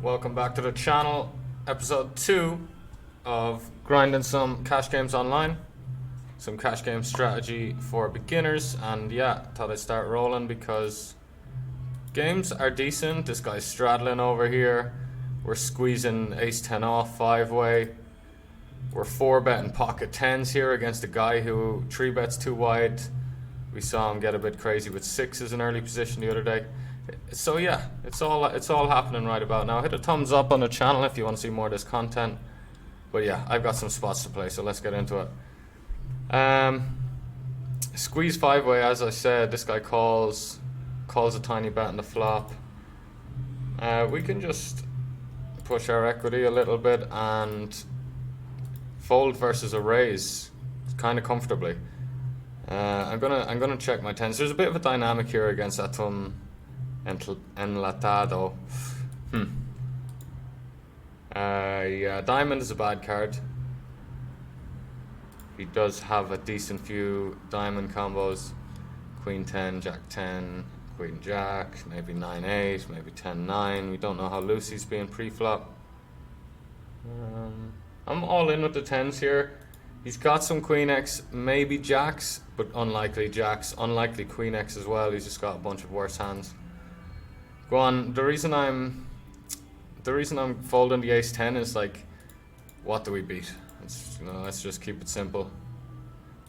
Welcome back to the channel, episode 2 of grinding some cash games online, some cash game strategy for beginners. And yeah, thought I'd start rolling because games are decent. This guy's straddling over here, we're squeezing ace 10 off 5-way, we're 4-betting pocket 10s here against a guy who 3-bets too wide. We saw him get a bit crazy with 6s in early position the other day. So yeah, it's all happening right about now. Hit a thumbs up on the channel if you want to see more of this content. But yeah, I've got some spots to play, so let's get into it. Squeeze 5-way, as I said. This guy calls a tiny bet on the flop. We can just push our equity a little bit and fold versus a raise kind of comfortably. I'm gonna check my tens. There's a bit of a dynamic here against Atum Enlatado. Yeah, diamond is a bad card. He does have a decent few diamond combos. Queen 10, Jack 10, Queen Jack, maybe 9-8, maybe 10-9. We don't know how loose he's being pre-flop. I'm all in with the 10s here. He's got some Queen X, maybe Jacks, but unlikely Jacks, unlikely Queen X as well. He's just got a bunch of worse hands. Go on. The reason I'm folding the ace 10 is like, what do we beat? Let's just keep it simple.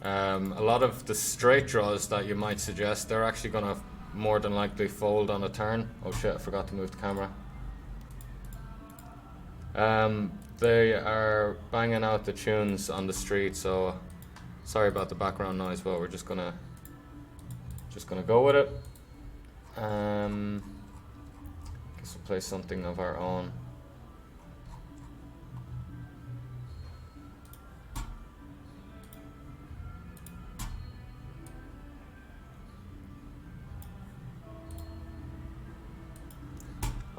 A lot of the straight draws that you might suggest, they're actually gonna more than likely fold on a turn. Oh shit, I forgot to move the camera. They are banging out the tunes on the street, so sorry about the background noise, but we're just gonna go with it. Guess we'll play something of our own.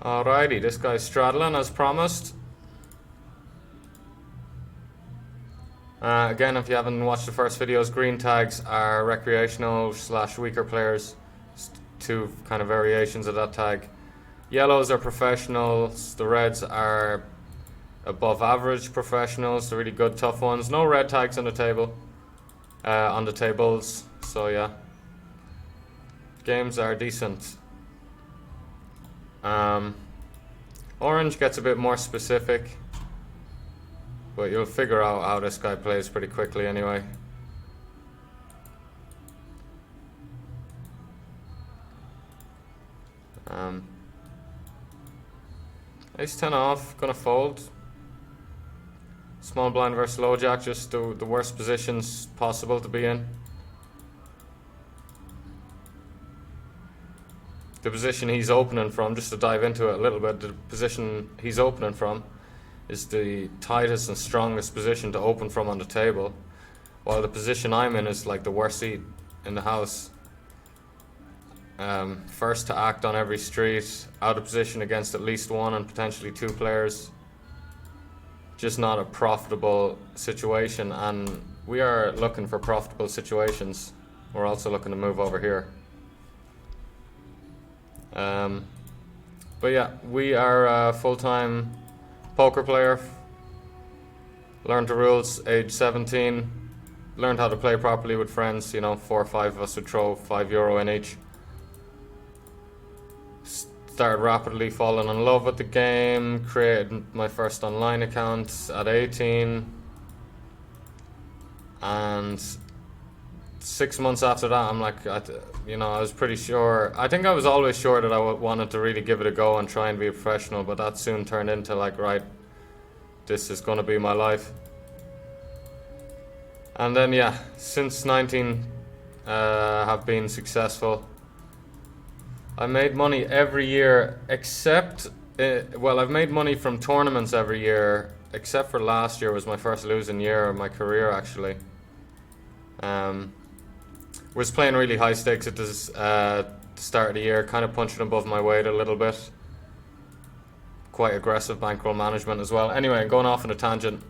Alrighty, this guy's straddling as promised. Again, if you haven't watched the first videos, green tags are recreational / weaker players. Two kind of variations of that tag. Yellows are professionals. The reds are above average professionals. They're really good, tough ones. No red tags on the table. On the tables. So yeah, games are decent. Orange gets a bit more specific, but you'll figure out how this guy plays pretty quickly anyway. Ace 10 off, gonna fold. Small blind versus low jack, just the worst positions possible to be in. The position he's opening from, just to dive into it a little bit, the position he's opening from is the tightest and strongest position to open from on the table, while the position I'm in is like the worst seat in the house. First to act on every street, out of position against at least one and potentially two players. Just not a profitable situation, and we are looking for profitable situations. We're also looking to move over here. But yeah, we are a full-time poker player. Learned the rules age 17. Learned how to play properly with friends. 4 or 5 of us would throw €5 in each. Started rapidly falling in love with the game. Created my first online account at 18. And 6 months after that, I'm like, I was pretty sure. I think I was always sure that I wanted to really give it a go and try and be a professional, but that soon turned into like, right, this is going to be my life. And then yeah, since 19, have been successful. I made money every year except, I've made money from tournaments every year, except for last year was my first losing year of my career actually. Was playing really high stakes at the start of the year, kind of punching above my weight a little bit. Quite aggressive bankroll management as well. Anyway, I'm going off on a tangent.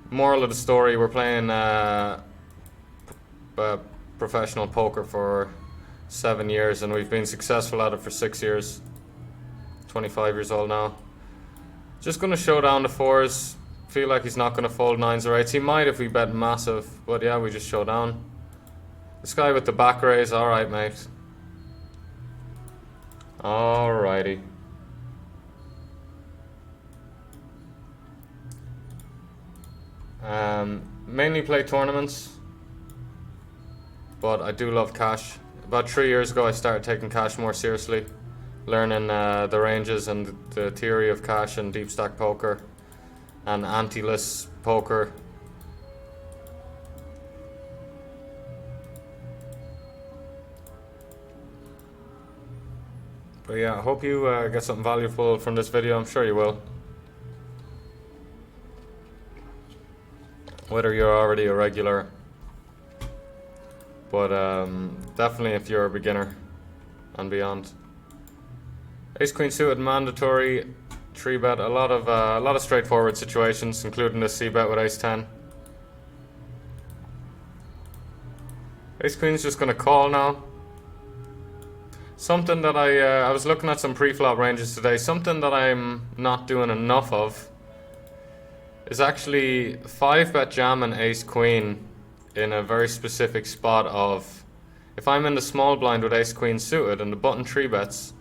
Moral of the story, we're playing professional poker for 7 years, and we've been successful at it for 6 years. 25 years old now. Just gonna show down the 4s. Feel like he's not gonna fold 9s or 8s. He might if we bet massive, but yeah, we just show down. This guy with the back raise, alright mate. Alrighty. Mainly play tournaments, but I do love cash. About 3 years ago I started taking cash more seriously, learning the ranges and the theory of cash and deep stack poker and ante-less poker. But yeah, I hope you get something valuable from this video. I'm sure you will. Whether you're already a regular, but definitely if you're a beginner and beyond. Ace Queen suited mandatory 3-bet. A lot of straightforward situations, including the C-bet with Ace 10. Ace Queen's just gonna call now. Something that I was looking at some pre-flop ranges today. Something that I'm not doing enough of is actually 5-bet jam and Ace Queen in a very specific spot of, if I'm in the small blind with Ace Queen suited and the button 3-bets,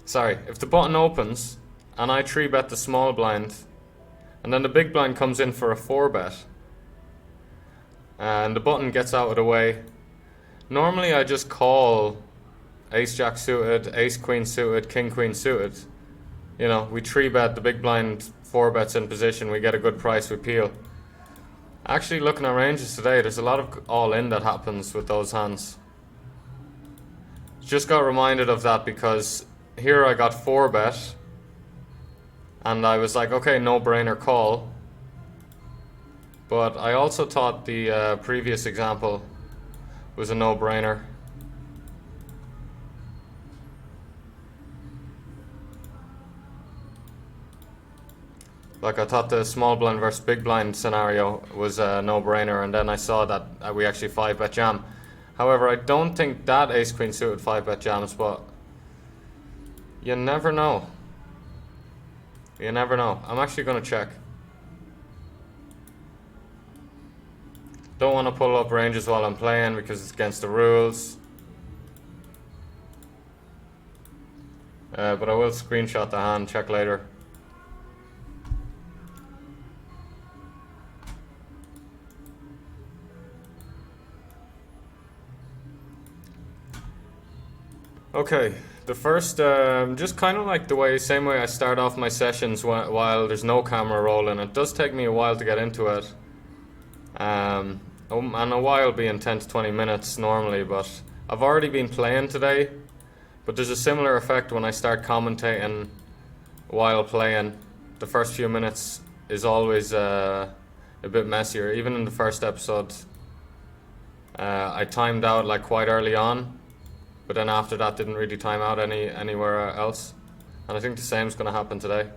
sorry, if the button opens and I 3-bet the small blind and then the big blind comes in for a 4-bet and the button gets out of the way, normally I just call Ace Jack suited, Ace Queen suited, King Queen suited. You know, we 3-bet the big blind, 4-bets in position, we get a good price, we peel. Actually looking at ranges today, there's a lot of all-in that happens with those hands. Just got reminded of that because here I got 4-bet and I was like, okay, no-brainer call. But I also thought the previous example was a no-brainer. Like I thought the small blind versus big blind scenario was a no-brainer, and then I saw that we actually 5-bet jam. However, I don't think that Ace Queen suited 5-bet jams, but you never know. You never know. I'm actually gonna check. Don't want to pull up ranges while I'm playing because it's against the rules. But I will screenshot the hand, check later. Okay, the first, just kind of like the same way I start off my sessions while there's no camera rolling. It does take me a while to get into it. And a while being 10 to 20 minutes normally, but I've already been playing today. But there's a similar effect when I start commentating while playing. The first few minutes is always a bit messier. Even in the first episode, I timed out like quite early on. But then after that didn't really time out anywhere else. And I think the same is going to happen today.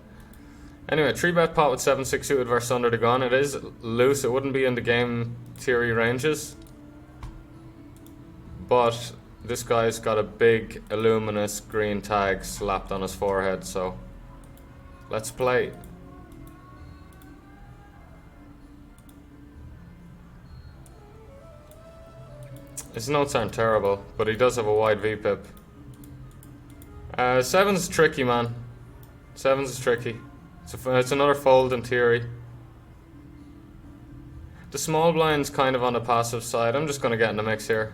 Anyway, 3-bet pot with 7-6 suited versus under the gun. It is loose. It wouldn't be in the game theory ranges. But this guy's got a big luminous green tag slapped on his forehead. So let's play. His notes aren't terrible, but he does have a wide VPIP. 7's tricky, man. 7's is tricky. It's another fold in theory. The small blind's kind of on the passive side. I'm just going to get in the mix here.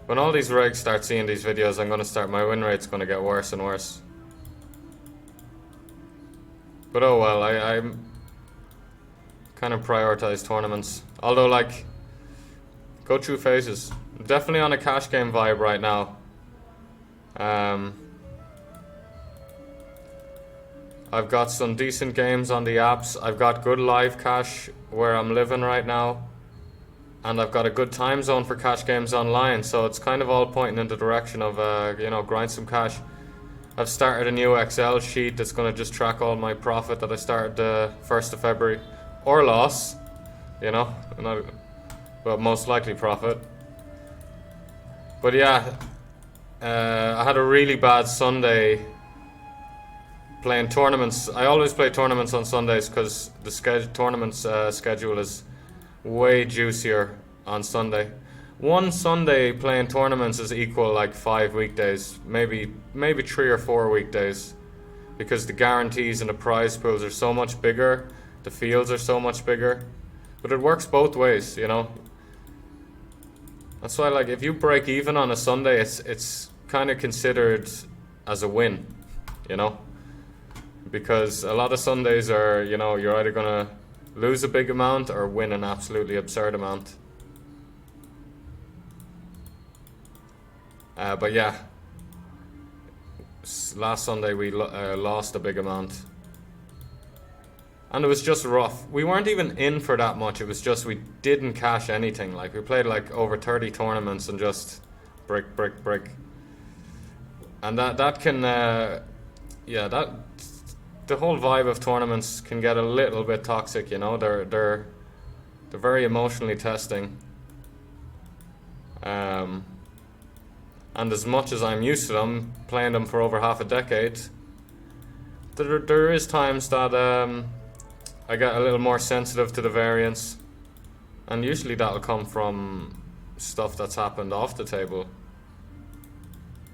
When all these regs start seeing these videos, I'm going to start, my win rate's going to get worse and worse. But oh well, I kind of prioritize tournaments. Although, like, go through phases. I'm definitely on a cash game vibe right now. I've got some decent games on the apps. I've got good live cash where I'm living right now. And I've got a good time zone for cash games online. So it's kind of all pointing in the direction of, you know, grind some cash. I've started a new Excel sheet that's going to just track all my profit that I started the 1st of February. Or loss, you know, but most likely profit. But yeah, I had a really bad Sunday playing tournaments. I always play tournaments on Sundays because the tournaments schedule is way juicier on Sunday. One Sunday playing tournaments is equal like 5 weekdays, maybe 3 or 4 weekdays, because the guarantees and the prize pools are so much bigger, the fields are so much bigger. But it works both ways, you know. That's why, like, if you break even on a Sunday, it's kind of considered as a win, you know, because a lot of Sundays are, you know, you're either gonna lose a big amount or win an absolutely absurd amount. But yeah, last Sunday we lost a big amount, and it was just rough. We weren't even in for that much. It was just we didn't cash anything. Like, we played like over 30 tournaments and just brick, and that can yeah, that the whole vibe of tournaments can get a little bit toxic. You know, they're very emotionally testing. And as much as I'm used to them, playing them for over half a decade, there is times that I get a little more sensitive to the variance, and usually that'll come from stuff that's happened off the table.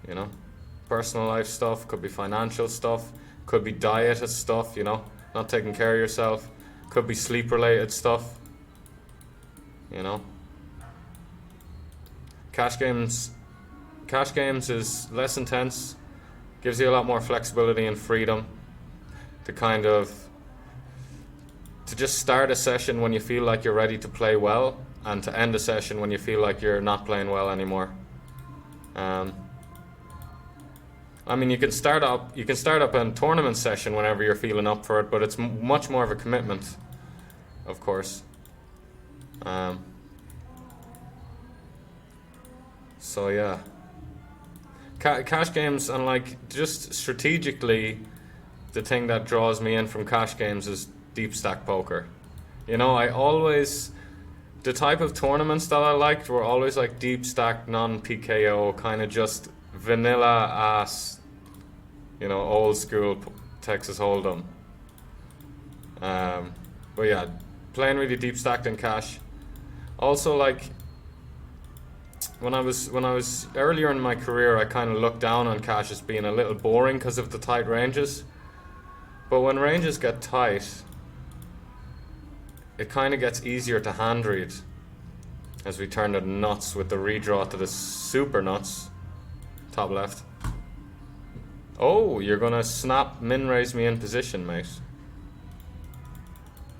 You know, personal life stuff, could be financial stuff, could be diet stuff, you know, not taking care of yourself, could be sleep related stuff, you know. Cash games is less intense, gives you a lot more flexibility and freedom to kind of to just start a session when you feel like you're ready to play well, and to end a session when you feel like you're not playing well anymore. I mean, you can start up a tournament session whenever you're feeling up for it, but it's much more of a commitment, of course. So yeah, cash games, and like, just strategically, the thing that draws me in from cash games is deep stack poker. You know, the type of tournaments that I liked were always like deep stack, non-PKO, kind of just vanilla ass, you know, old school Texas Hold'em. But yeah, playing really deep stacked in cash. Also, like, when I was earlier in my career, I kind of looked down on cash as being a little boring because of the tight ranges. But when ranges get tight, it kind of gets easier to hand read as we turn the nuts with the redraw to the super nuts. Top left. Oh, you're gonna snap min raise me in position, mate.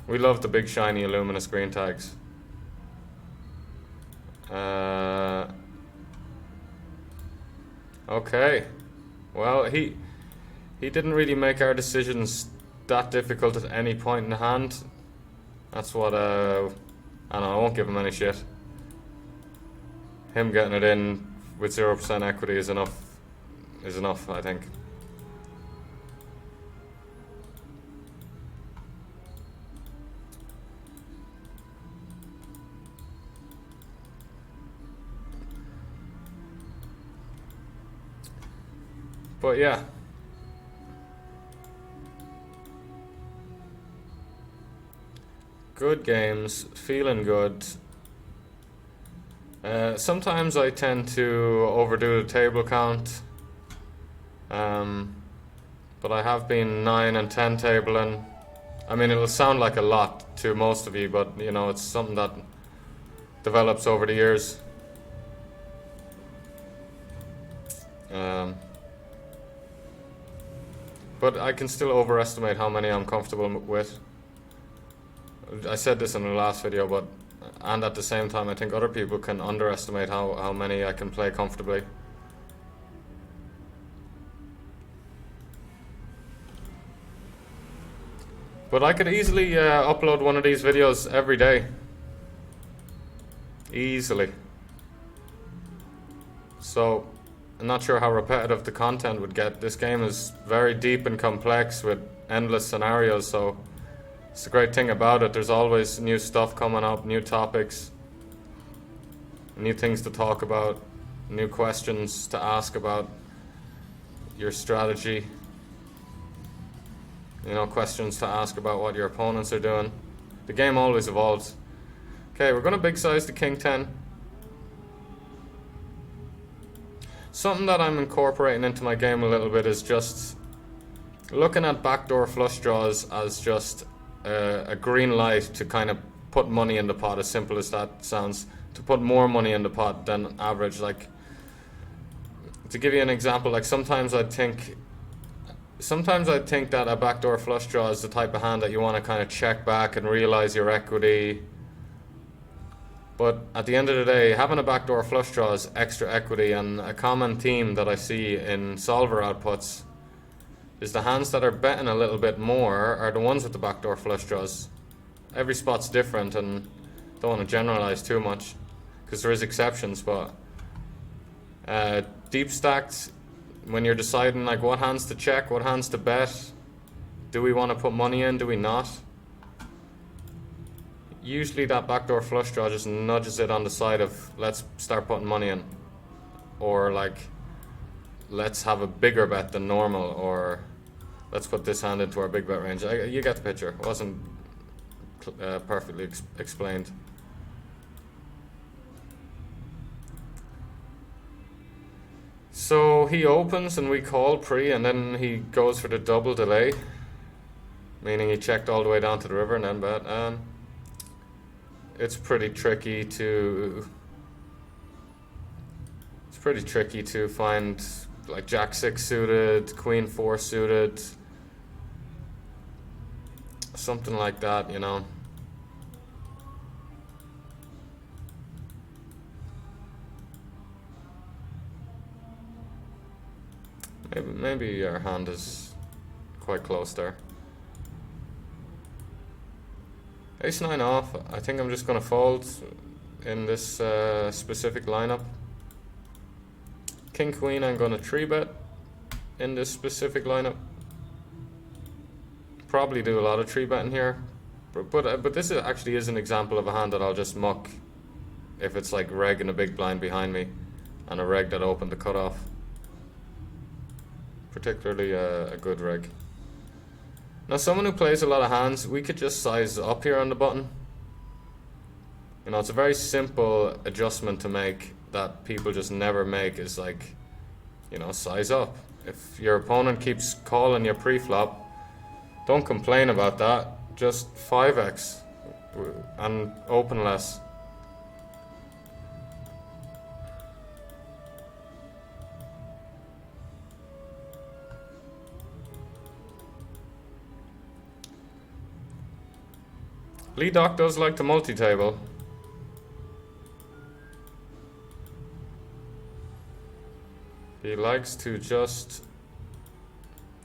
We love the big shiny luminous green tags. Okay. Well, he didn't really make our decisions that difficult at any point in the hand. That's what I don't know, I won't give him any shit. Him getting it in with 0% equity is enough, I think. But yeah. Good games, feeling good. Sometimes I tend to overdo the table count. But I have been 9 and 10 tabling. I mean, it'll sound like a lot to most of you, but you know, it's something that develops over the years. But I can still overestimate how many I'm comfortable with. I said this in the last video, and at the same time, I think other people can underestimate how many I can play comfortably. But I could easily upload one of these videos every day. Easily. So, I'm not sure how repetitive the content would get. This game is very deep and complex with endless scenarios, so it's the great thing about it. There's always new stuff coming up, new topics, new things to talk about. new questions to ask about your strategy. You know, questions to ask about what your opponents are doing. The game always evolves. Okay, we're going to big size the king 10. Something that I'm incorporating into my game a little bit is just looking at backdoor flush draws as just a green light to kind of put money in the pot, as simple as that sounds, to put more money in the pot than average. Like, to give you an example, like sometimes I'd think that a backdoor flush draw is the type of hand that you want to kind of check back and realize your equity. But at the end of the day, having a backdoor flush draw is extra equity, and a common theme that I see in solver outputs is the hands that are betting a little bit more are the ones with the backdoor flush draws. Every spot's different, and don't want to generalize too much because there is exceptions, but deep stacked, when you're deciding like what hands to check, what hands to bet, do we want to put money in, do we not? Usually that backdoor flush draw just nudges it on the side of let's start putting money in, or like let's have a bigger bet than normal, or let's put this hand into our big bet range. You get the picture. It wasn't perfectly explained. So he opens and we call pre, and then he goes for the double delay, meaning he checked all the way down to the river and then bet. It's pretty tricky to find like Jack 6 suited, Queen 4 suited, something like that, you know. Maybe our hand is quite close there. Ace 9 off. I think I'm just gonna fold in this specific lineup. King Queen I'm gonna 3-bet in this specific lineup. Probably do a lot of 3-betting here, but this actually is an example of a hand that I'll just muck if it's like reg and a big blind behind me and a reg that opened the cutoff. Particularly a good reg. Now someone who plays a lot of hands, we could just size up here on the button. You know, it's a very simple adjustment to make that people just never make, is like, you know, size up. If your opponent keeps calling your pre-flop, don't complain about that. Just 5x and open less. Lee Doc does like to multi-table. He likes to just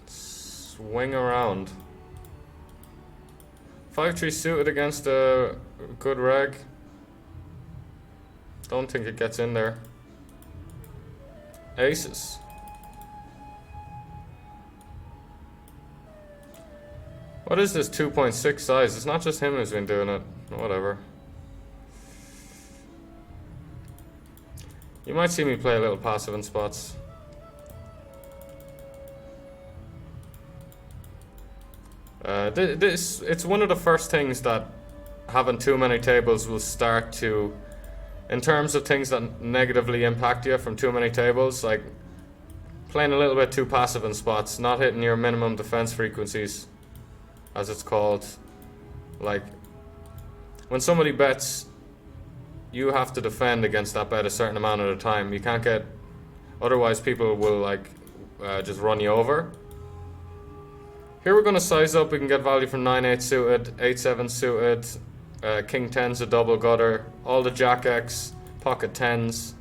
swing around. 5-3 suited against a good reg. Don't think it gets in there. Aces. What is this 2.6 size? It's not just him who's been doing it. Whatever. You might see me play a little passive in spots. It's one of the first things that having too many tables will start to, in terms of things that negatively impact you from too many tables, like playing a little bit too passive in spots, not hitting your minimum defense frequencies, as it's called. Like, when somebody bets, you have to defend against that bet a certain amount of the time. You can't get, otherwise people will like just run you over. Here we're going to size up. We can get value from 9-8 suited, 8-7 suited, King 10's a double gutter, all the Jack X, pocket 10s.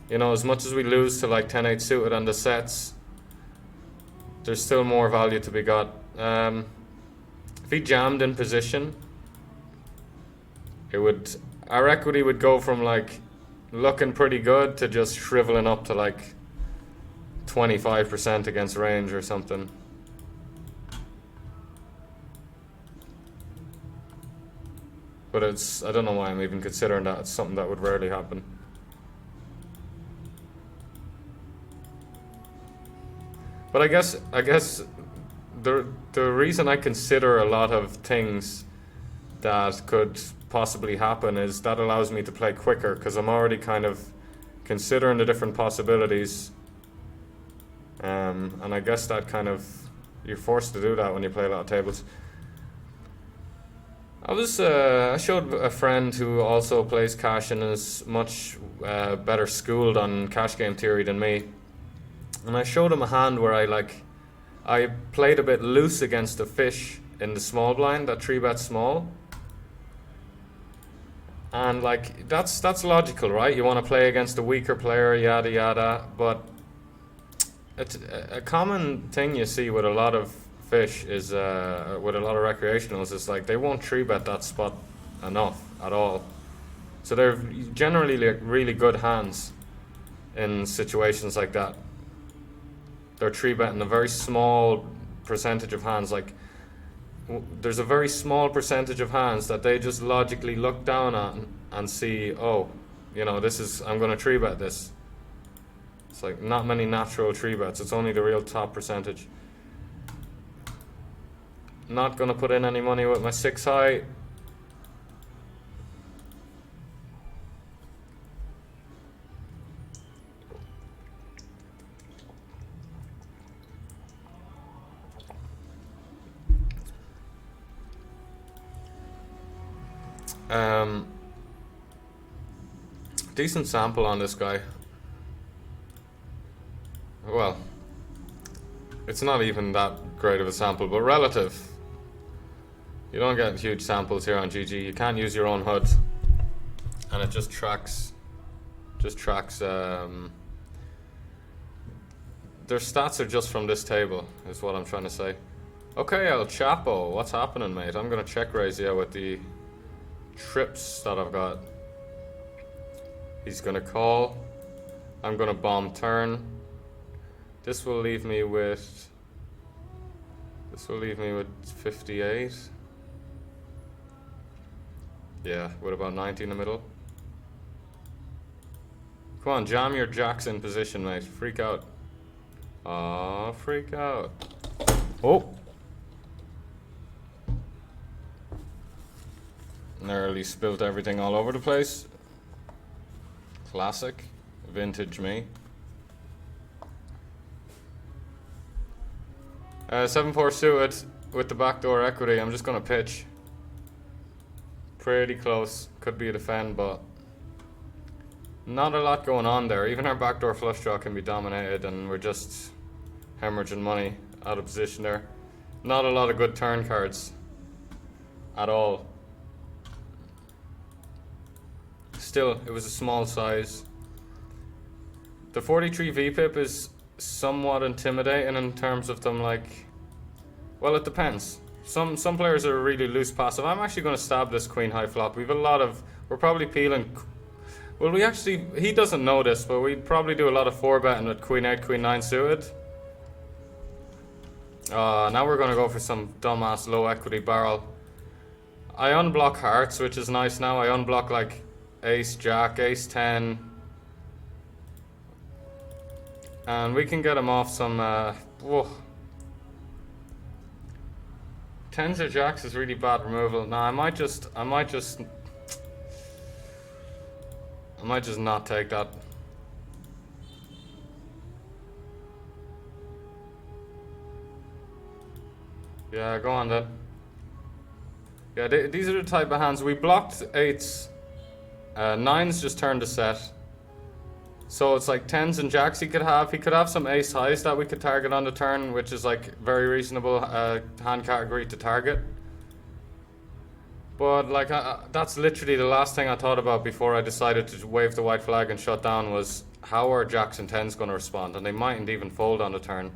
You know, as much as we lose to like 10-8 suited on the sets, there's still more value to be got. If he jammed in position, our equity would go from like looking pretty good to just shriveling up to like 25% against range or something. But I don't know why I'm even considering that. It's something that would rarely happen. But I guess the reason I consider a lot of things that could possibly happen is that allows me to play quicker because I'm already kind of considering the different possibilities. And I guess that kind of, you're forced to do that when you play a lot of tables. I showed a friend who also plays cash and is much better schooled on cash game theory than me, and I showed him a hand where I played a bit loose against a fish in the small blind that 3-bet small, and like that's logical, right? You want to play against a weaker player, yada yada, but it's a common thing you see with a lot of fish is with a lot of recreationals is like they won't 3-bet that spot enough at all. So they're generally like really good hands in situations like that. They're 3-betting a very small percentage of hands. Like there's a very small percentage of hands that they just logically look down on and see, oh, this is, I'm going to 3-bet this. It's like not many natural 3-bets. It's only the real top percentage. Not going to put in any money with my 6 high. Decent sample on this guy. Well, it's not even that great of a sample, but relative. You don't get huge samples here on GG. You can't use your own HUD, and it just tracks. Their stats are just from this table, is what I'm trying to say. Okay, El Chapo, what's happening, mate? I'm gonna check raise you with the trips that I've got. He's gonna call. I'm gonna bomb turn. This will leave me with 58. Yeah, with about 90 in the middle. Come on, jam your jacks in position, mate. Freak out. Aw, freak out. Oh! Nearly spilled everything all over the place. Classic. Vintage me. 7-4 suited with the backdoor equity. I'm just gonna pitch. Pretty close. Could be a defend, but not a lot going on there. Even our backdoor flush draw can be dominated, and we're just hemorrhaging money out of position there. Not a lot of good turn cards at all. Still, it was a small size. The 43 VPIP is somewhat intimidating in terms of them, like, well, it depends. Some players are really loose passive. I'm actually going to stab this queen high flop. We've a lot of, we're probably peeling. Well, he doesn't know this, but we'd probably do a lot of 4-betting with queen 8, queen 9 suited. Now we're going to go for some dumbass low equity barrel. I unblock hearts, which is nice now. I unblock like ace jack, ace 10. And we can get him off some, whoa. Tens or jacks is really bad removal. Now I might just not take that. Yeah, go on then. Yeah, these are the type of hands. We blocked 8s. 9s just turned to set. So it's like 10s and jacks he could have. He could have some ace highs that we could target on the turn, which is like very reasonable hand category to target. But like that's literally the last thing I thought about before I decided to wave the white flag and shut down was how are jacks and 10s going to respond, and they mightn't even fold on the turn.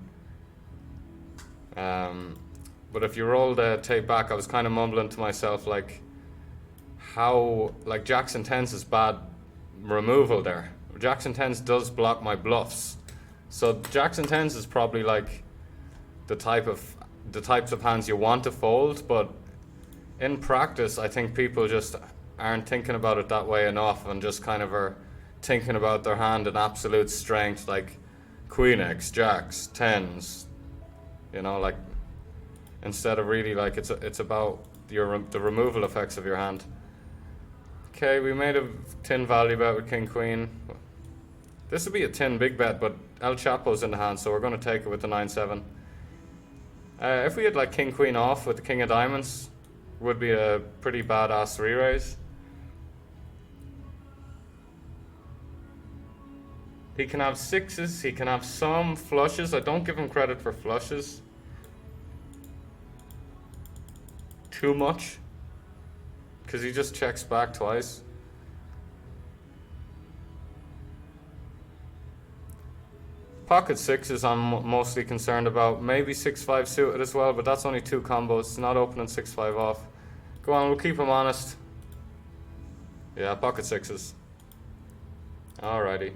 But if you roll the tape back, I was kind of mumbling to myself like how like jacks and 10s is bad removal there. Jacks and 10s does block my bluffs. So jacks and 10s is probably like the types of hands you want to fold, but in practice I think people just aren't thinking about it that way enough and just kind of are thinking about their hand in absolute strength, like queen X, jacks, 10s, You know, like instead of really like it's about the removal effects of your hand. Okay, we made a tin value bet with king queen. This would be a tin big bet, but El Chapo's in the hand, so we're going to take it with the 9-7. If we had like king queen off with the king of diamonds, would be a pretty badass re-raise. He can have sixes, he can have some flushes. I don't give him credit for flushes too much, because he just checks back twice. Pocket sixes I'm mostly concerned about. Maybe 6-5 suited as well, but that's only 2 combos. It's not opening 6-5 off. Go on, we'll keep him honest. Yeah, pocket sixes. Alrighty.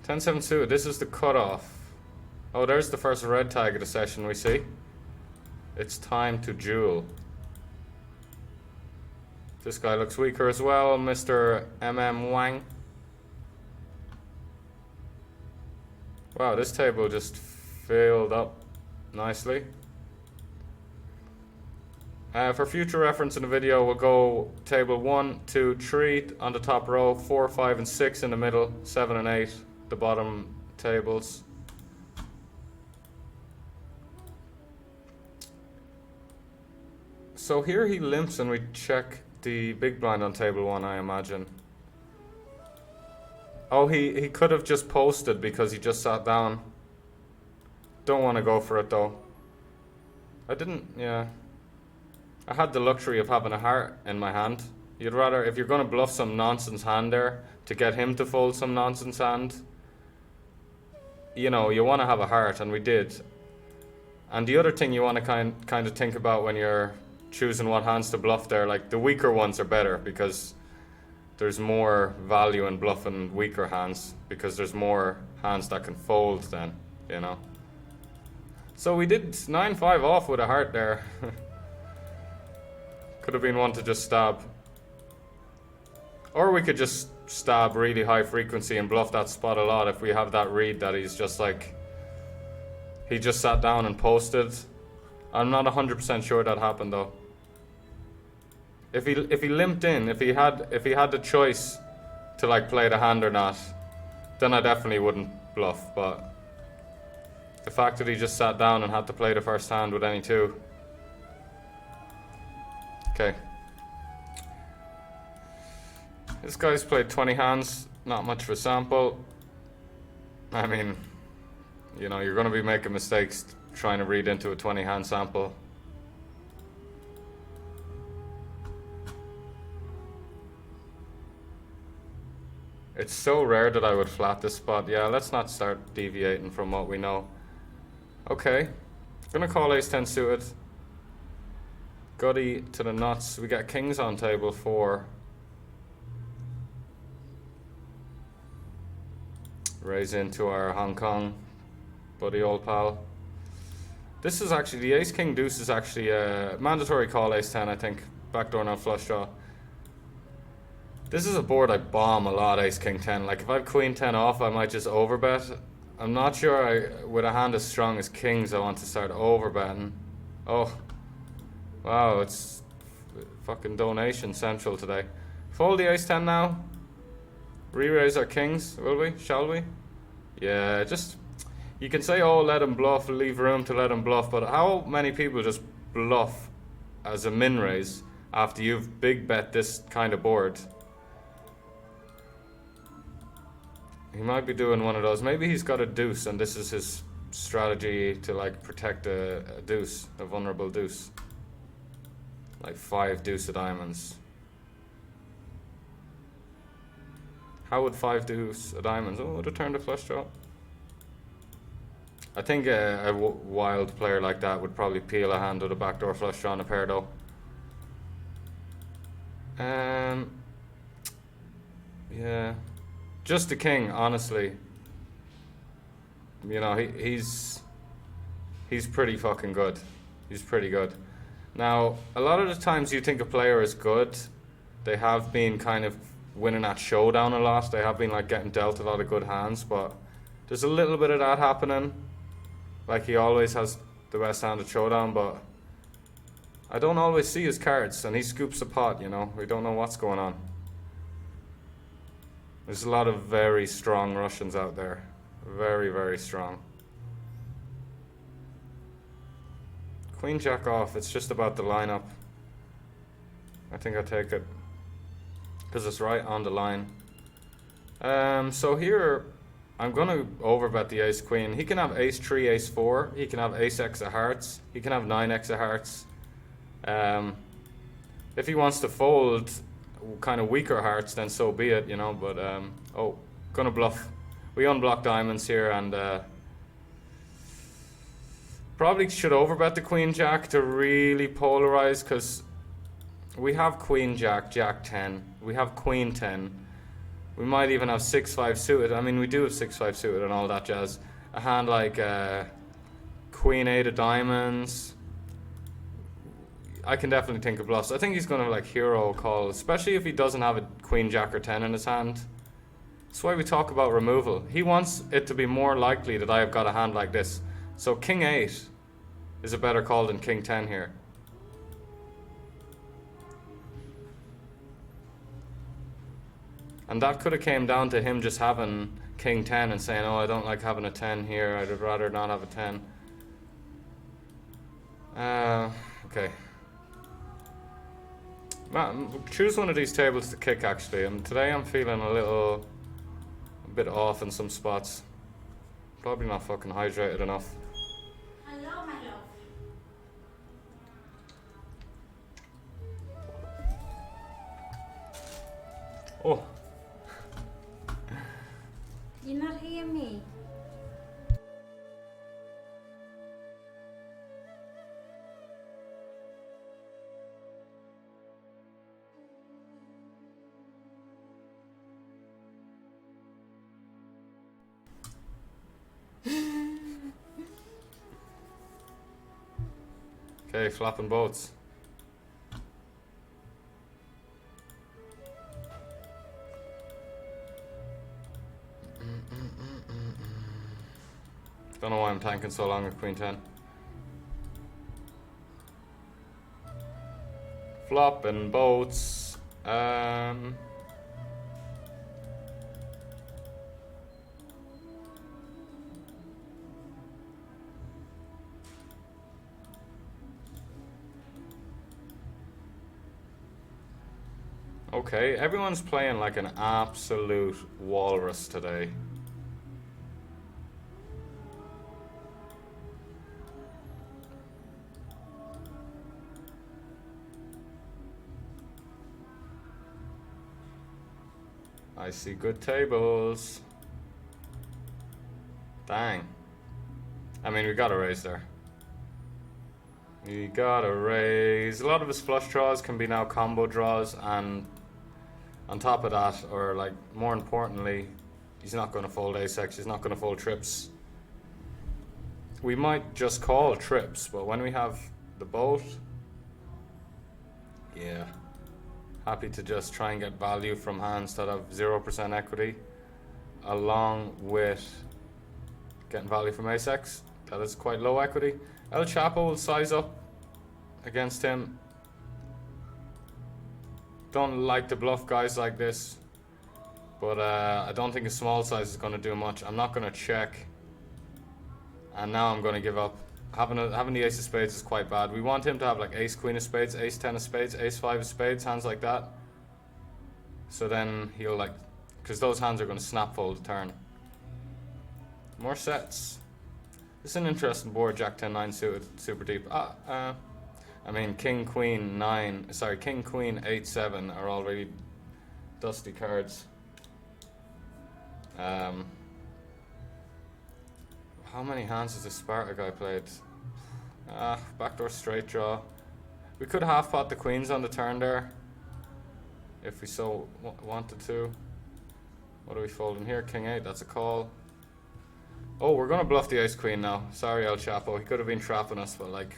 10-7 suited, this is the cutoff. Oh, there's the first red tag of the session we see. It's time to duel. This guy looks weaker as well, Mr. MM Wang. Wow, this table just filled up nicely. For future reference in the video, we'll go table 1, 2, 3 on the top row, 4, 5, and 6 in the middle, 7 and 8 the bottom tables. So here he limps and we check the big blind on table 1, I imagine. Oh, he could have just posted because he just sat down. Don't want to go for it though. Yeah. I had the luxury of having a heart in my hand. You'd rather, if you're going to bluff some nonsense hand there, to get him to fold some nonsense hand, you know, you want to have a heart, and we did. And the other thing you want to kind of think about when you're choosing what hands to bluff there, like the weaker ones are better because there's more value in bluffing weaker hands because there's more hands that can fold then, you know. So we did 9-5 off with a heart there. Could have been one to just stab. Or we could just stab really high frequency and bluff that spot a lot if we have that read that he's just like, he just sat down and posted. I'm not 100% sure that happened though. If he limped in, if he had the choice to like play the hand or not, then I definitely wouldn't bluff. But the fact that he just sat down and had to play the first hand with any two. Okay. This guy's played 20 hands, not much of a sample. I mean, you know, you're going to be making mistakes trying to read into a 20 hand sample. It's so rare that I would flat this spot. Yeah, let's not start deviating from what we know. Okay, gonna call ace-10 suited. Gutty to the nuts. We got kings on table 4. Raise into our Hong Kong buddy old pal. This is actually, the ace-king deuce is actually a mandatory call ace-10, I think. Backdoor not flush draw. This is a board I bomb a lot, ace-king 10. Like if I have queen 10 off, I might just overbet. I'm not sure with a hand as strong as kings, I want to start overbetting. Oh, wow, it's fucking donation central today. Fold the ace-10 now. Re-raise our kings, will we? Shall we? Yeah, just, you can say, oh, let him bluff, leave room to let him bluff, but how many people just bluff as a min raise after you've big bet this kind of board? He might be doing one of those. Maybe he's got a deuce and this is his strategy to like protect a deuce, a vulnerable deuce. Like 5 deuce of diamonds. How would 5 deuce of diamonds? Oh, would it turn to flush draw? I think a wild player like that would probably peel a hand with a backdoor flush draw on a pair though. Yeah. Just the king, honestly. You know, he's pretty fucking good. He's pretty good. Now, a lot of the times you think a player is good, they have been kind of winning at showdown a lot. They have been like getting dealt a lot of good hands, but There's a little bit of that happening. Like he always has the best hand at showdown, but I don't always see his cards, and he scoops the pot, you know. We don't know what's going on. There's a lot of very strong Russians out there. Very, very strong. Queen Jack off, it's just about the lineup. I think I take it because it's right on the line. So here I'm going to overbet the ace queen. He can have ace 3, ace 4. He can have ace x of hearts. He can have 9 x of hearts. If he wants to fold kind of weaker hearts, then so be it, you know. But oh, gonna bluff. We unblock diamonds here, and probably should overbet the queen jack to really polarize, because we have queen jack, jack 10. We have queen 10. We might even have 6-5 suited. I mean, we do have 6-5 suited and all that jazz. A hand like queen 8 of diamonds. I can definitely think of bluffs. I think he's going to like hero call, especially if he doesn't have a queen jack or 10 in his hand. That's why we talk about removal. He wants it to be more likely that I have got a hand like this. So king 8 is a better call than king 10 here. And that could have came down to him just having king 10 and saying, oh, I don't like having a 10 here. I'd rather not have a 10. Okay. Choose one of these tables to kick, actually. And today I'm feeling a bit off in some spots. Probably not fucking hydrated enough. Hello, my love. Oh. You not hear me? Okay, flapping boats. Don't know why I'm tanking so long with queen 10. Flopping boats. Okay, everyone's playing like an absolute walrus today. I see good tables. Dang. I mean, we gotta raise there. We gotta raise. A lot of his flush draws can be now combo draws, and on top of that, or like more importantly, he's not gonna fold ace-x, he's not gonna fold trips. We might just call trips, but when we have the boat, yeah. Happy to just try and get value from hands that have 0% equity, along with getting value from ace-x. That is quite low equity. El Chapo will size up against him. Don't like to bluff guys like this, but I don't think a small size is going to do much. I'm not going to check, and now I'm going to give up. Having the ace of spades is quite bad. We want him to have like ace queen of spades, ace 10 of spades, ace 5 of spades, hands like that. So then he'll like, because those hands are going to snap fold the turn. More sets. This is an interesting board. Jack 10 9 suited, super deep. I mean king queen 9. Sorry, king queen 8 7 are already dusty cards. How many hands has this Sparta guy played? Backdoor straight draw. We could half pot the queens on the turn there, if we so wanted to. What are we folding here? King 8, that's a call. Oh, we're gonna bluff the ace queen now. Sorry, El Chapo. He could have been trapping us, but like,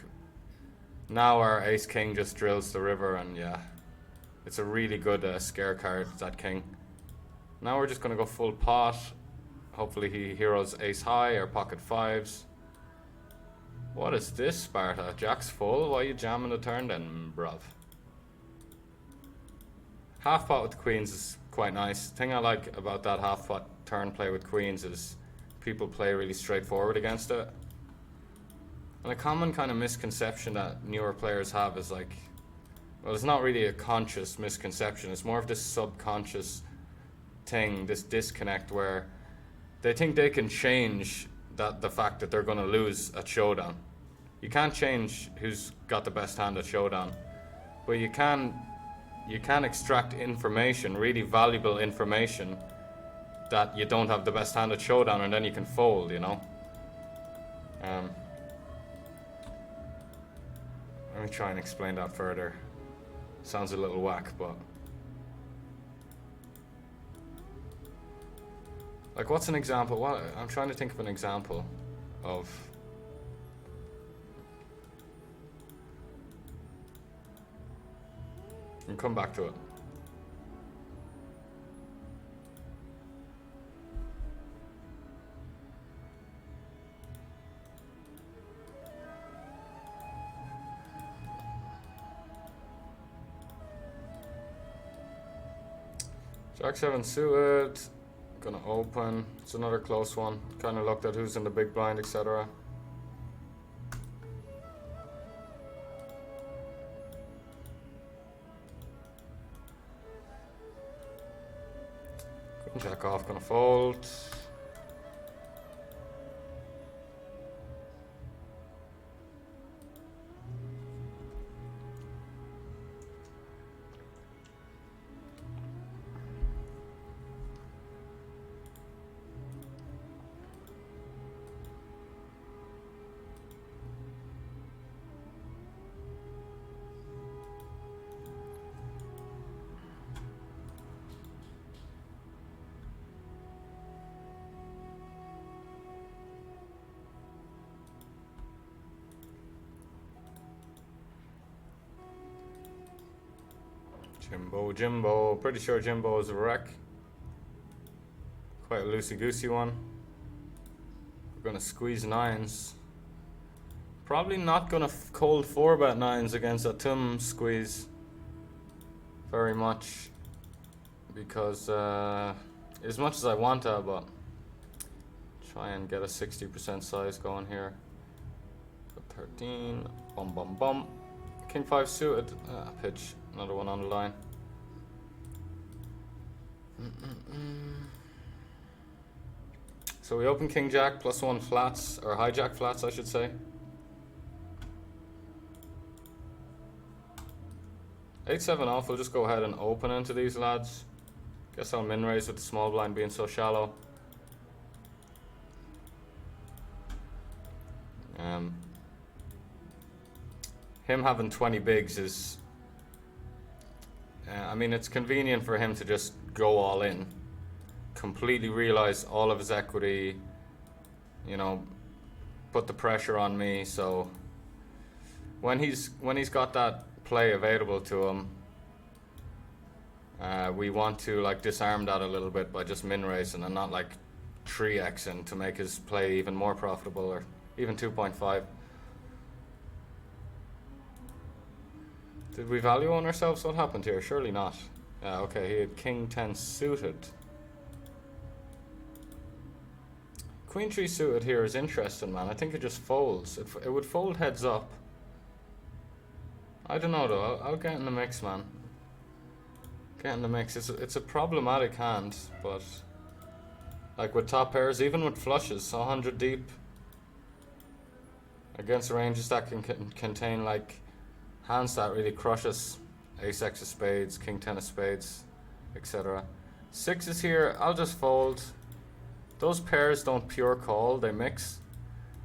now our ace king just drills the river, and yeah, it's a really good scare card, that king. Now we're just gonna go full pot. Hopefully he heroes ace high or pocket fives. What is this, Sparta? Jack's full? Why are you jamming the turn then, bruv? Half pot with queens is quite nice. The thing I like about that half pot turn play with queens is people play really straightforward against it. And a common kind of misconception that newer players have is like, well, it's not really a conscious misconception. It's more of this subconscious thing, this disconnect where they think they can change the fact that they're going to lose at showdown. You can't change who's got the best hand at showdown, but you can extract information, really valuable information, that you don't have the best hand at showdown, and then you can fold, you know. Let me try and explain that further. Sounds a little whack, but like, what's an example? What I'm trying to think of an example of. And come back to it. Jack 7 suited, gonna open. It's another close one. Kind of looked at who's in the big blind, etc. Jack off, gonna fold. Jimbo. Pretty sure Jimbo is a wreck. Quite a loosey-goosey one. We're gonna squeeze nines. Probably not gonna cold 4-bet nines against a Tum squeeze very much, because as much as I want to, but try and get a 60% size going here. 13, bum bum bum. King 5 suited, pitch, another one on the line. So we open King Jack +1 flats, or hijack flats I should say. 8-7 off, we'll just go ahead and open into these lads. Guess I'll min raise with the small blind being so shallow. Him having 20 bigs is, I mean, it's convenient for him to just go all in, completely realize all of his equity, you know, put the pressure on me. So when he's got that play available to him, we want to like disarm that a little bit by just min raising and not like 3xing to make his play even more profitable, or even 2.5. Did we value on ourselves? What happened here? Surely not. Okay, he had King 10 suited. Queen 3 suited here is interesting, man. I think it just folds. It would fold heads up. I don't know though. I'll get in the mix, man. Get in the mix. It's a problematic hand, but like with top pairs, even with flushes, 100 deep against ranges that can contain like hands that really crush us. Ace X of spades, King 10 of spades, etc. Sixes here, I'll just fold. Those pairs don't pure call, they mix.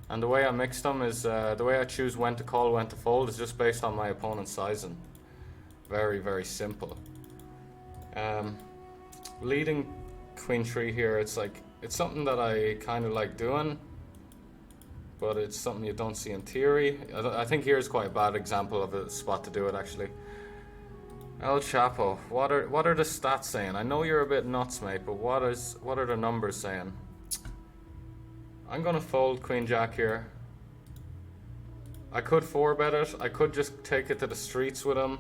And the way I mix them is, the way I choose when to call, when to fold is just based on my opponent's sizing. Very, very simple. Leading Queen 3 here, it's something that I kind of like doing, but it's something you don't see in theory. I think here's quite a bad example of a spot to do it, actually. El Chapo, what are the stats saying? I know you're a bit nuts, mate, but what are the numbers saying? I'm gonna fold Queen Jack here. I could 4-bet it. I could just take it to the streets with him.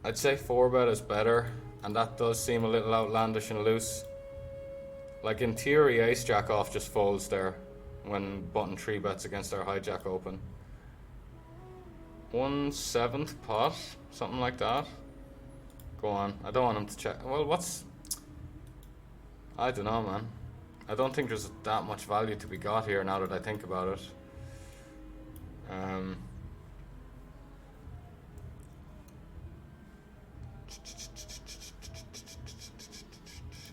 I'd say 4-bet is better, and that does seem a little outlandish and loose. Like in theory, Ace Jack off just folds there when button 3-bets against our hijack open. 1/7 pot, something like that. Go on. I don't want him to check. Well, what's... I don't know, man. I don't think there's that much value to be got here now that I think about it.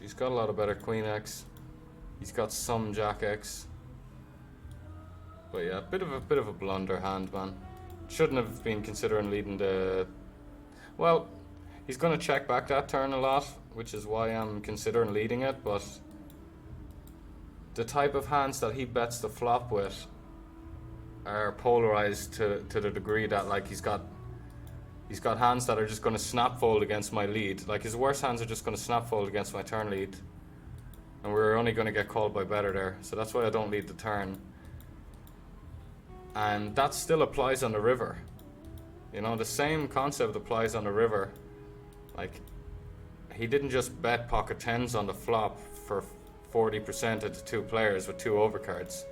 He's got a lot of better Queen X. He's got some Jack X. But yeah, bit of a blunder hand, man. Shouldn't have been considering leading the... Well, he's gonna check back that turn a lot, which is why I'm considering leading it, but the type of hands that he bets the flop with are polarized to the degree that like he's got hands that are just going to snap fold against my lead. Like his worst hands are just going to snap fold against my turn lead, and we're only going to get called by better there. So that's why I don't lead the turn. And that still applies on the river. You know, the same concept applies on the river. Like, he didn't just bet pocket tens on the flop for 40% of the two players with two overcards.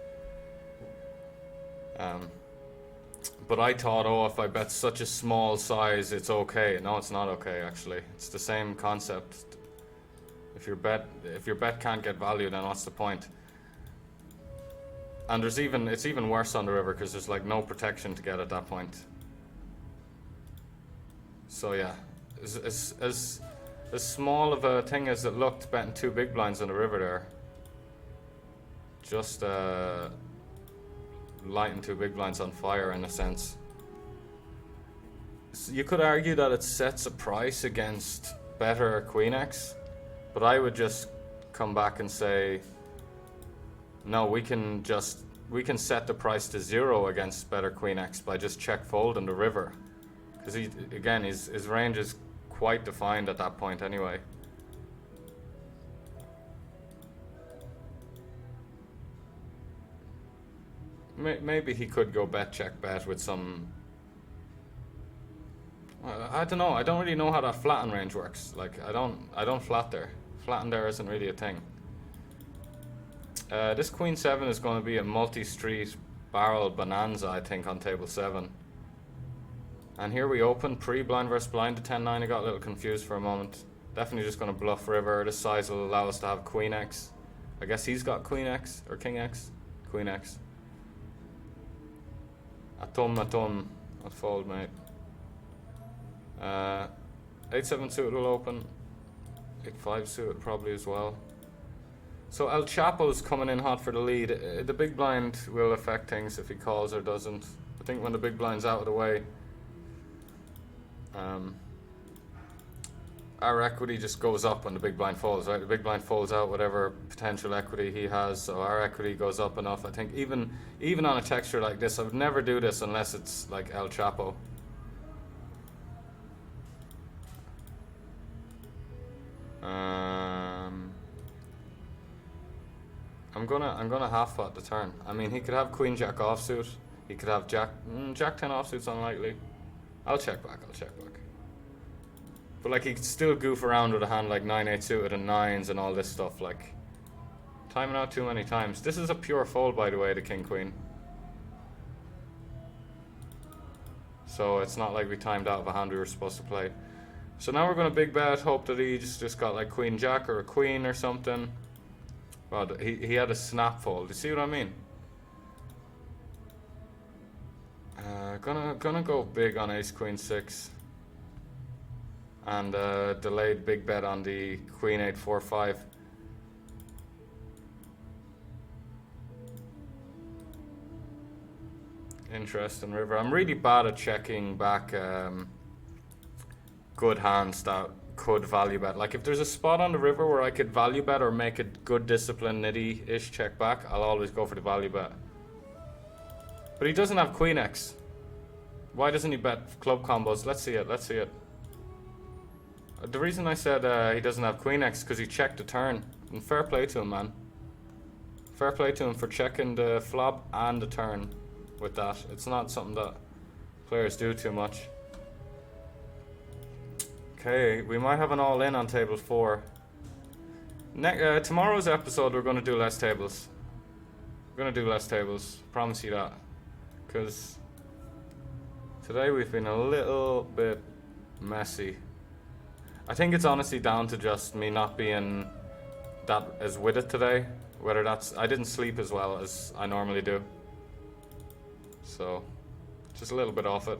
But I thought, oh, if I bet such a small size, it's okay. No, it's not okay, actually. It's the same concept. If your bet can't get value, then what's the point? And it's even worse on the river because there's like no protection to get at that point. So yeah, as small of a thing as it looked, betting 2 big blinds on the river there, just lighting 2 big blinds on fire in a sense. So you could argue that it sets a price against better Queen X, but I would just come back and say, no, we can set the price to 0 against better Queen X by just check folding the river, because his range is quite defined at that point anyway. Maybe he could go bet check bet with some... I don't know. I don't really know how that flatten range works. Like I don't flat there. Flatten there isn't really a thing. This Queen 7 is going to be a multi-street barrel bonanza, I think, on table 7. And here we open pre-blind versus blind to 10-9. I got a little confused for a moment. Definitely just going to bluff river. This size will allow us to have Queen X. I guess he's got Queen X or King X. Queen X. Atom. I'll fold, mate. 8-7 suited will open. 8-5 suited probably as well. So El Chapo's coming in hot for the lead. The big blind will affect things if he calls or doesn't. I think when the big blind's out of the way, our equity just goes up when the big blind folds, right? The big blind folds out whatever potential equity he has, so our equity goes up enough. I think even on a texture like this, I would never do this unless it's like El Chapo. I'm gonna half pot the turn. I mean, he could have Queen Jack offsuit. He could have Jack 10 offsuit's unlikely. I'll check back. But like, he could still goof around with a hand like 9-8 suited and 9s and all this stuff. Like, timing out too many times. This is a pure fold, by the way, the King Queen. So it's not like we timed out of a hand we were supposed to play. So now we're gonna big bet, hope that he just got like Queen Jack or a Queen or something. Well, he had a snap fold. You see what I mean? Gonna go big on Ace Queen 6. And delayed big bet on the Queen 8-4-5. Interesting river. I'm really bad at checking back good hands that could value bet. Like if there's a spot on the river where I could value bet or make a good discipline nitty-ish check back, I'll always go for the value bet. But he doesn't have Queen X. Why doesn't he bet club combos? Let's see it. The reason I said he doesn't have Queen X is because he checked the turn. And fair play to him, man. Fair play to him for checking the flop and the turn with that. It's not something that players do too much. Okay, we might have an all-in on table 4. Tomorrow's episode we're going to do less tables. We're going to do less tables, promise you that. Because today we've been a little bit messy. I think it's honestly down to just me not being that as with it today. Whether that's, I didn't sleep as well as I normally do. So, just a little bit off it.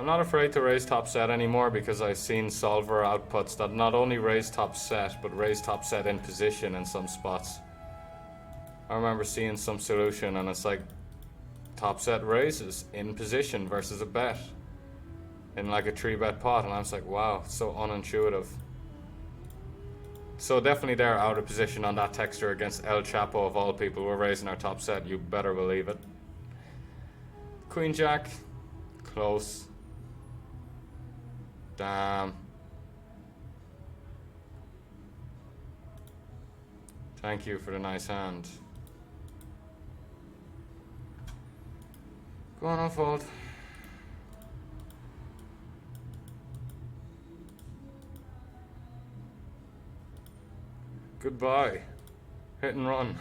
I'm not afraid to raise top set anymore because I've seen solver outputs that not only raise top set, but raise top set in position in some spots. I remember seeing some solution and it's like top set raises in position versus a bet in like a 3-bet pot, and I was like, wow, so unintuitive. So definitely they're out of position on that texture against El Chapo of all people. We're raising our top set, you better believe it. Queen Jack, close. Damn. Thank you for the nice hand. Go on, unfold. Goodbye. Hit and run.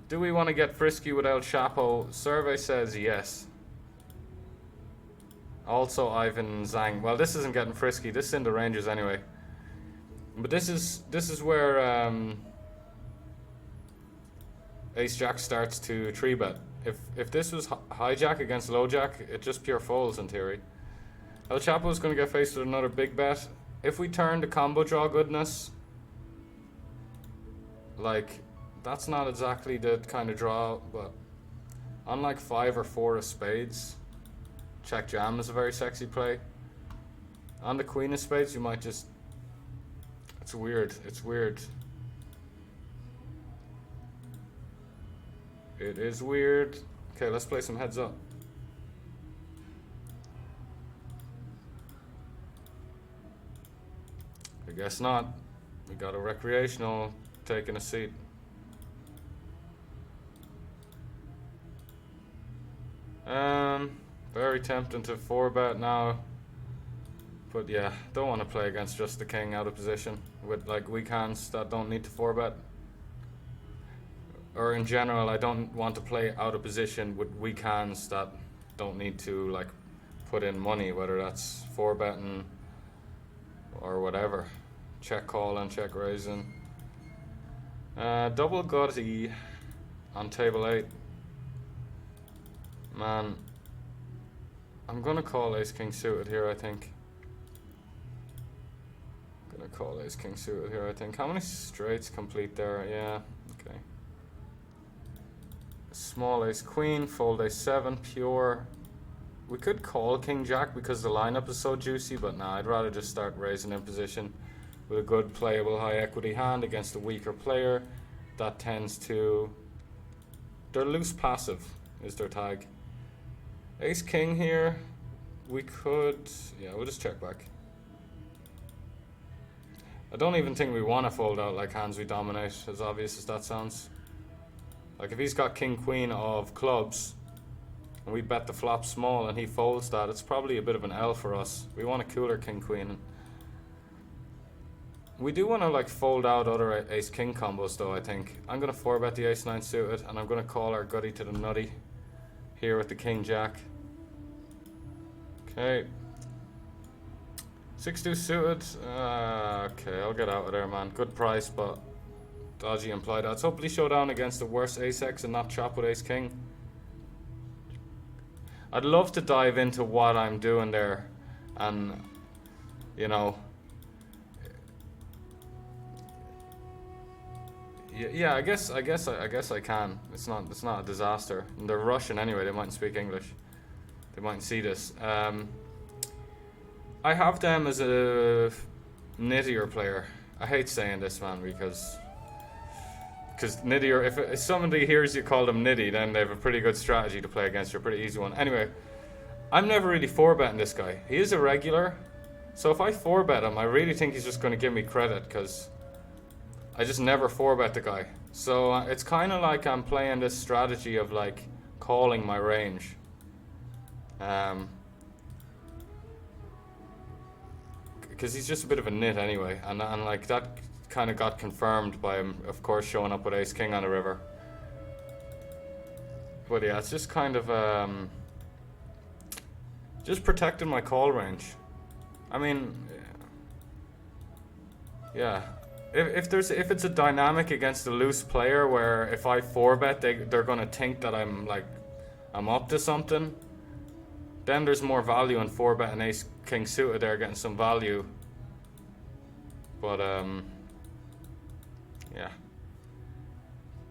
Do we want to get frisky with El Chapo? Survey says yes. Also Ivan Zhang. Well, this isn't getting frisky. This is in the ranges anyway. But this is where Ace Jack starts to 3-bet. If this was hijack against low jack, it just pure folds in theory. El Chapo's going to get faced with another big bet. If we turn the combo draw goodness, like, that's not exactly the kind of draw, but unlike 5 or 4 of spades, check jam is a very sexy play. On the queen of spades, you might just... It's weird. It's weird. It is weird. Okay, let's play some heads up. I guess not. We got a recreational taking a seat. Very tempting to 4-bet now. But yeah, don't want to play against just the king out of position with like weak hands that don't need to 4-bet. Or in general, I don't want to play out of position with weak hands that don't need to like put in money, whether that's 4-betting or whatever. Check call and check raising. Double gutty on table 8. Man, I'm gonna call ace king suited here, I think. Gonna call ace king suited here, I think. How many straights complete there? Yeah, okay. Small ace queen, fold ace 7, pure. We could call king jack because the lineup is so juicy, but nah, I'd rather just start raising in position with a good playable high equity hand against a weaker player that tends to... They're loose passive is their tag. Ace king here, we could... Yeah, we'll just check back. I don't even think we want to fold out like hands we dominate, as obvious as that sounds. Like if he's got king queen of clubs and we bet the flop small and he folds that, it's probably a bit of an L for us. We want a cooler king queen. We do want to like fold out other ace king combos though, I think. I'm going to 4-bet the ace 9 suited and I'm going to call our gutty to the nutty here with the king jack. Okay. 6-2 suited. Okay, I'll get out of there, man. Good price, but dodgy implied odds. Hopefully showdown against the worst ace x and not chop with ace king. I'd love to dive into what I'm doing there and, you know, yeah, I guess I can. It's not a disaster. And they're Russian anyway. They mightn't speak English. They mightn't see this. I have them as a nittier player. I hate saying this, man, because because Nitty, or if somebody hears you call them Nitty, then they have a pretty good strategy to play against you, a pretty easy one. Anyway, I'm never really 4-betting this guy. He is a regular, so if I 4-bet him, I really think he's just going to give me credit, because I just never 4-bet the guy. So it's kind of like I'm playing this strategy of like calling my range. Because he's just a bit of a nit anyway, and like that kind of got confirmed by him, of course, showing up with Ace King on the river. But yeah, it's just kind of just protecting my call range. I mean, yeah. If it's a dynamic against a loose player where if I 4-bet they're gonna think that I'm up to something, then there's more value in 4-betting Ace King suited there, getting some value. But yeah.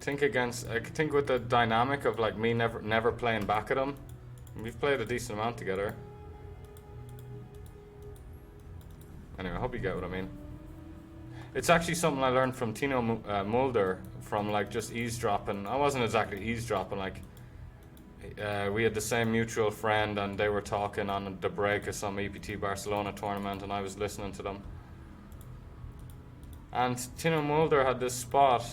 I think with the dynamic of like me never playing back at him, we've played a decent amount together. Anyway, I hope you get what I mean. It's actually something I learned from Tino Mulder, from like just eavesdropping. I wasn't exactly eavesdropping, like we had the same mutual friend and they were talking on the break of some EPT Barcelona tournament and I was listening to them. And Tino Mulder had this spot,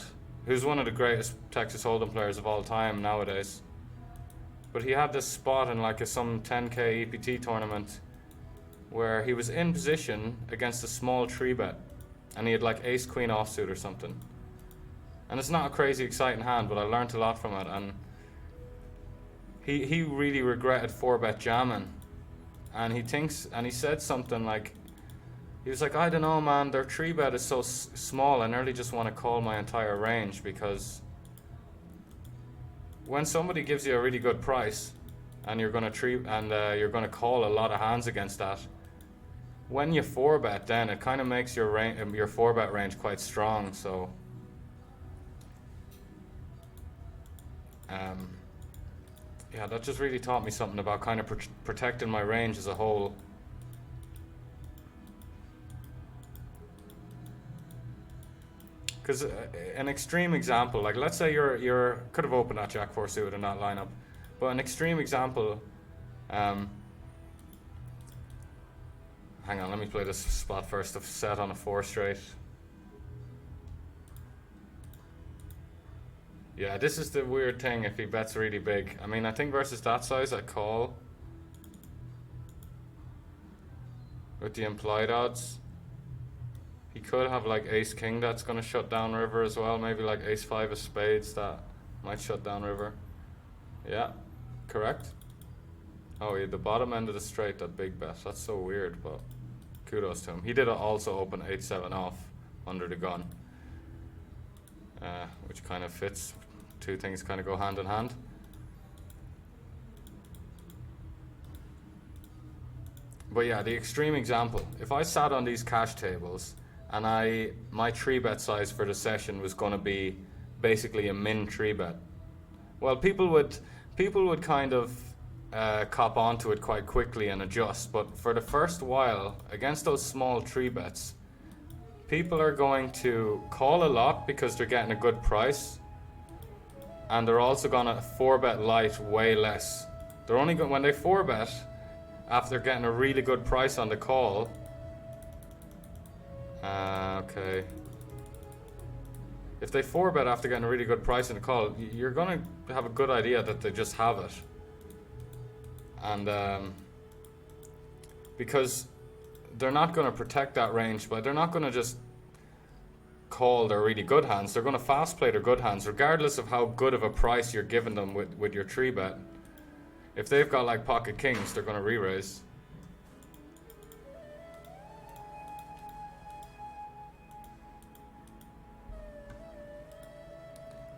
who's one of the greatest Texas Hold'em players of all time nowadays. But he had this spot in like some 10k EPT tournament where he was in position against a small 3-bet. And he had like ace queen offsuit or something. And it's not a crazy exciting hand, but I learned a lot from it. And he really regretted 4-bet jamming. And he said something like, he was like, I don't know, man, their 3-bet is so small, I nearly just want to call my entire range, because when somebody gives you a really good price and you're gonna you're gonna call a lot of hands against that, when you 4-bet, then it kind of makes your 4-bet range quite strong. So yeah, that just really taught me something about kind of protecting my range as a whole. Because an extreme example, like let's say you're could have opened that Jack 4 suited in that lineup, but an extreme example, hang on, let me play this spot first. I've set on a 4 straight. Yeah, this is the weird thing if he bets really big. I mean, I think versus that size I call with the implied odds. He could have like ace king that's gonna shut down river as well. Maybe like ace 5 of spades that might shut down river. Yeah, correct. Oh, he had the bottom end of the straight, that big bet. That's so weird, but kudos to him. He did also open 8-7 off under the gun, which kind of fits. Two things kind of go hand in hand. But yeah, the extreme example. If I sat on these cash tables and my 3-bet size for the session was going to be basically a min 3-bet, well, people would kind of cop onto it quite quickly and adjust. But for the first while, against those small 3-bets, people are going to call a lot because they're getting a good price, and they're also gonna 4-bet light way less. They're only when they 4-bet after getting a really good price on the call. Okay. If they 4-bet after getting a really good price on the call, you're gonna have a good idea that they just have it. And because they're not gonna protect that range, but they're not gonna just call their really good hands. They're going to fast play their good hands regardless of how good of a price you're giving them with your 3-bet. If they've got like pocket kings, they're going to re-raise.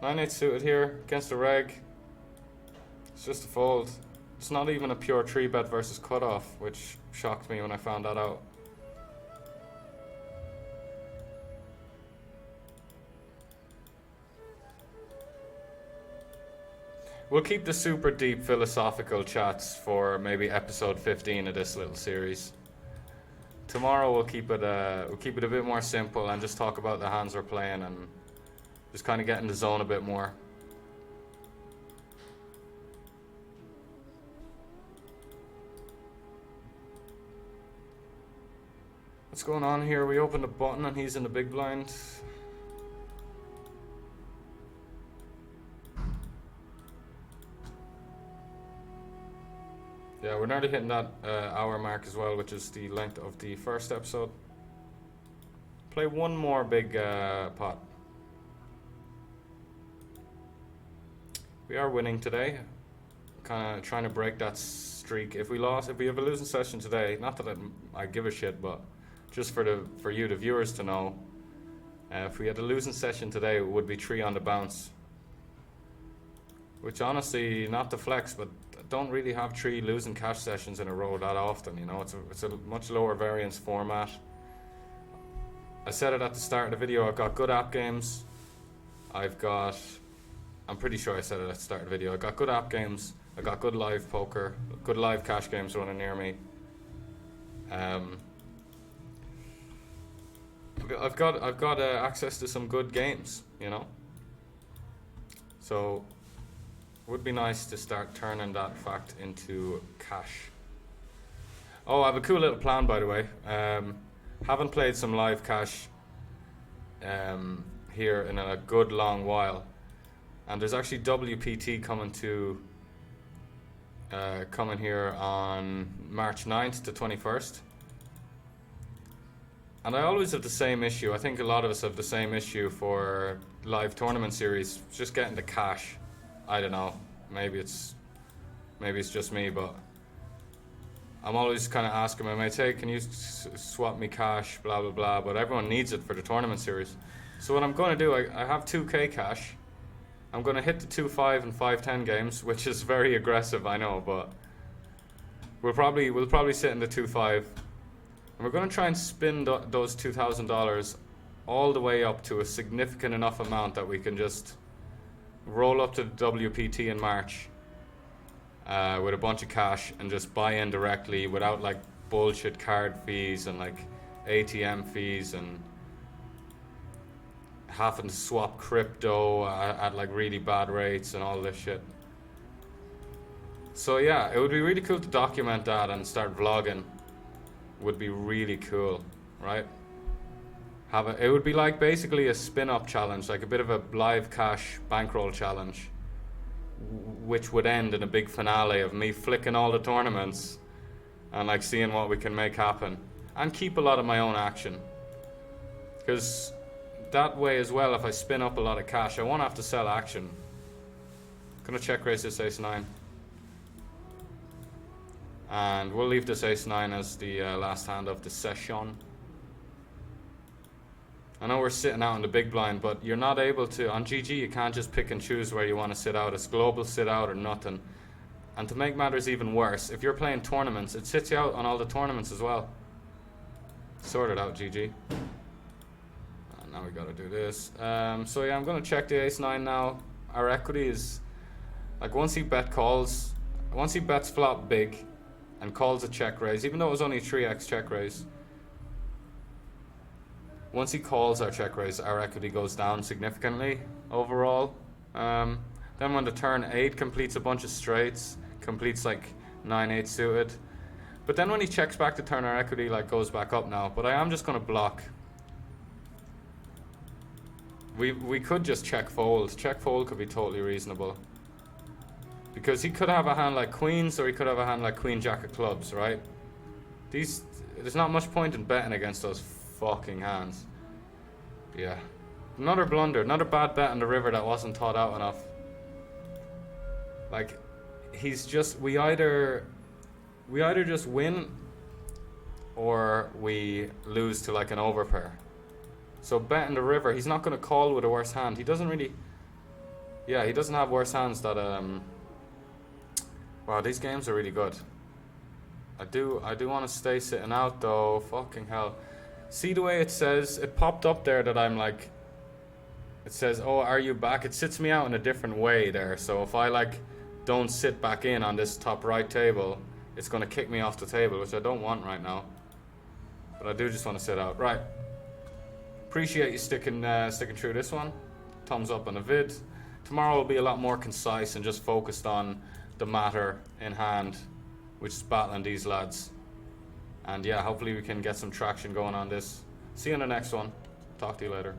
Nine 8 suited here against the reg. It's just a fold. It's not even a pure 3-bet versus cutoff, which shocked me when I found that out. We'll keep the super deep philosophical chats for maybe episode 15 of this little series. Tomorrow we'll keep it a bit more simple and just talk about the hands we're playing and Just kind of get in the zone a bit more. What's going on here? We opened a button and he's in the big blind. Yeah, we're nearly hitting that hour mark as well, which is the length of the first episode. Play one more big pot. We are winning today. Kind of trying to break that streak. If we have a losing session today, not that I give a shit, but just for you, the viewers, to know, if we had a losing session today, it would be 3 on the bounce. Which honestly, not to flex, but I don't really have 3 losing cash sessions in a row that often. You know, it's a much lower variance format. I said it at the start of the video. I've got good app games. I'm pretty sure I said it at the start of the video. I got good app games. I got good live poker, good live cash games running near me. I've got access to some good games, you know. So it would be nice to start turning that fact into cash. Oh, I have a cool little plan, by the way. Haven't played some live cash here in a good long while, and there's actually WPT coming here on March 9th to 21st. And I always have the same issue. I think a lot of us have the same issue for live tournament series, just getting the cash. I don't know. Maybe it's just me, but I'm always kind of asking my mates, hey, can you swap me cash, blah, blah, blah. But everyone needs it for the tournament series. So what I'm going to do, I have 2K cash. I'm going to hit the 2-5 and 5-10 games, which is very aggressive, I know, but we'll probably sit in the 2-5. And we're going to try and spin those $2,000 all the way up to a significant enough amount that we can just roll up to the WPT in March with a bunch of cash and just buy in directly without like bullshit card fees and like ATM fees and having to swap crypto at like really bad rates and all this shit. So yeah, it would be really cool to document that and start vlogging. Would be really cool, right? It would be like basically a spin-up challenge, like a bit of a live cash bankroll challenge, which would end in a big finale of me flicking all the tournaments and like seeing what we can make happen and keep a lot of my own action. Because that way as well, if I spin up a lot of cash, I won't have to sell action. Gonna check raise this ace-9. And we'll leave this ace-9 as the last hand of the session. I know we're sitting out in the big blind, but you're not able to, on GG you can't just pick and choose where you want to sit out. It's global sit out or nothing. And to make matters even worse, if you're playing tournaments, it sits you out on all the tournaments as well. Sort it out, GG. Now we gotta do this. So yeah, I'm gonna check the ace-9 now. Our equity is, like once he bets flop big and calls a check raise, even though it was only a 3x check raise, once he calls our check raise, our equity goes down significantly overall. Then when the turn 8 completes a bunch of straights, completes like 9-8 suited. But then when he checks back the turn, our equity like goes back up now. But I am just gonna block. We could just check fold. Check fold could be totally reasonable. Because he could have a hand like queens, or he could have a hand like queen jack of clubs, right? There's not much point in betting against those fucking hands. Yeah. Another blunder, another bad bet on the river that wasn't thought out enough. Like, we either just win or we lose to like an overpair. So betting the river, he's not going to call with a worse hand. He doesn't have worse hands that wow, these games are really good. I do want to stay sitting out though. Fucking hell. See the way it popped up there that I'm like, it says, oh, are you back? It sits me out in a different way there. So if I like don't sit back in on this top right table, it's going to kick me off the table, which I don't want right now. But I do just want to sit out. Right. Appreciate you sticking through this one. thumbs up on the vid. Tomorrow will be a lot more concise and just focused on the matter in hand, which is battling these lads. And yeah, hopefully we can get some traction going on this. See you in the next one. Talk to you later.